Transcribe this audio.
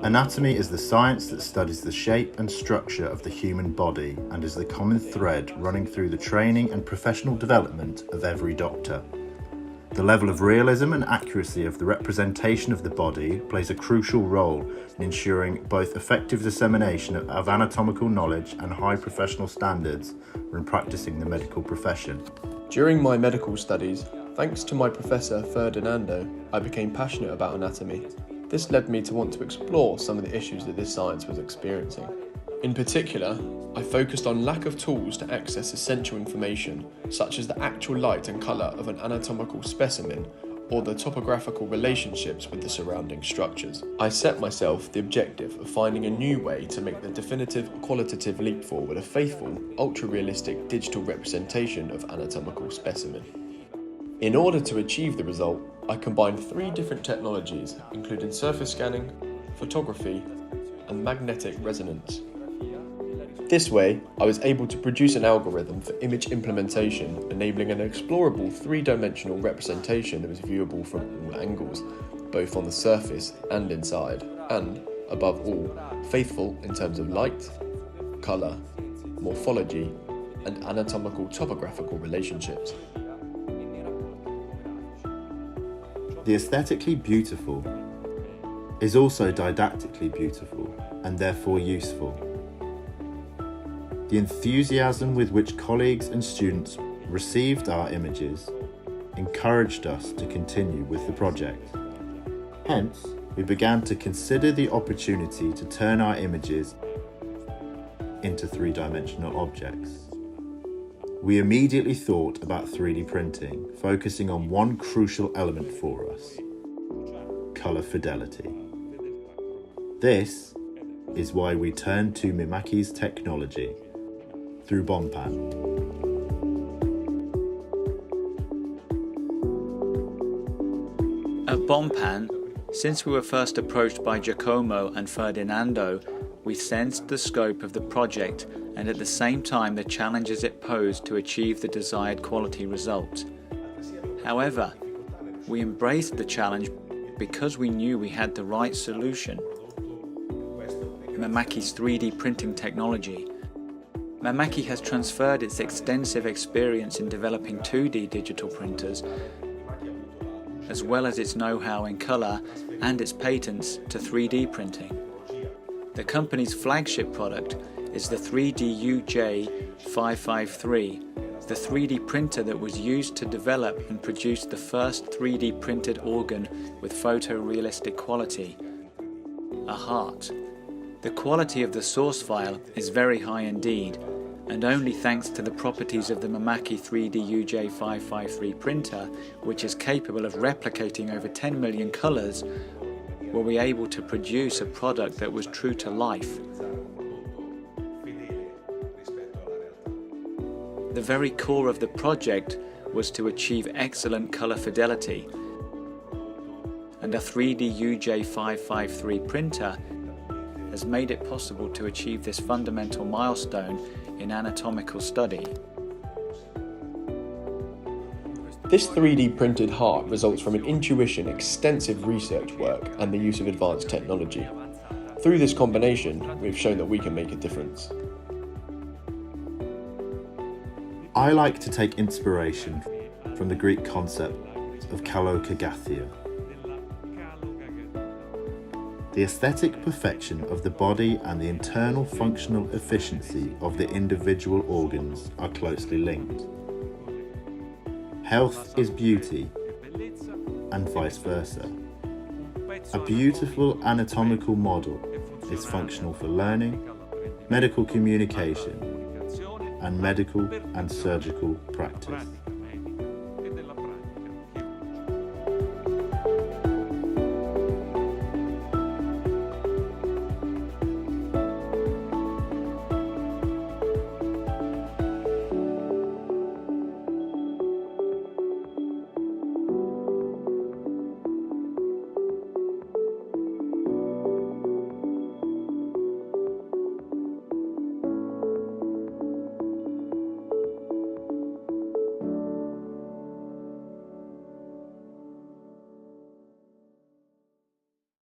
Anatomy is the science that studies the shape and structure of the human body and is the common thread running through the training and professional development of every doctor. The level of realism and accuracy of the representation of the body plays a crucial role in ensuring both effective dissemination of anatomical knowledge and high professional standards when practicing the medical profession. During my medical studies, thanks to my professor Ferdinando, I became passionate about anatomy. This led me to want to explore some of the issues that this science was experiencing. In particular, I focused on lack of tools to access essential information, such as the actual light and colour of an anatomical specimen, or the topographical relationships with the surrounding structures. I set myself the objective of finding a new way to make the definitive qualitative leap forward a faithful, ultra-realistic digital representation of anatomical specimen. In order to achieve the result, I combined 3 different technologies, including surface scanning, photography, and magnetic resonance. This way, I was able to produce an algorithm for image implementation, enabling an explorable 3-dimensional representation that was viewable from all angles, both on the surface and inside, and, above all, faithful in terms of light, colour, morphology, and anatomical topographical relationships. The aesthetically beautiful is also didactically beautiful and therefore useful. The enthusiasm with which colleagues and students received our images encouraged us to continue with the project. Hence, we began to consider the opportunity to turn our images into 3-dimensional objects. We immediately thought about 3D printing, focusing on one crucial element for us: colour fidelity. This is why we turned to Mimaki's technology through Bompan. At Bompan, since we were first approached by Giacomo and Ferdinando, we sensed the scope of the project and at the same time the challenges it posed to achieve the desired quality result. However, we embraced the challenge because we knew we had the right solution: Mimaki's 3D printing technology. Mimaki has transferred its extensive experience in developing 2D digital printers, as well as its know-how in colour and its patents, to 3D printing. The company's flagship product is the 3D-UJ553, the 3D printer that was used to develop and produce the first 3D printed organ with photorealistic quality: a heart. The quality of the source file is very high indeed, and only thanks to the properties of the Mimaki 3D-UJ553 printer, which is capable of replicating over 10 million colours, were we able to produce a product that was true to life. The very core of the project was to achieve excellent colour fidelity, and a 3D-UJ553 printer has made it possible to achieve this fundamental milestone in anatomical study. This 3D printed heart results from an intuition, extensive research work, and the use of advanced technology. Through this combination, we've shown that we can make a difference. I like to take inspiration from the Greek concept of kalokagathia. The aesthetic perfection of the body and the internal functional efficiency of the individual organs are closely linked. Health is beauty, and vice versa. A beautiful anatomical model is functional for learning, medical communication, and medical and surgical practice.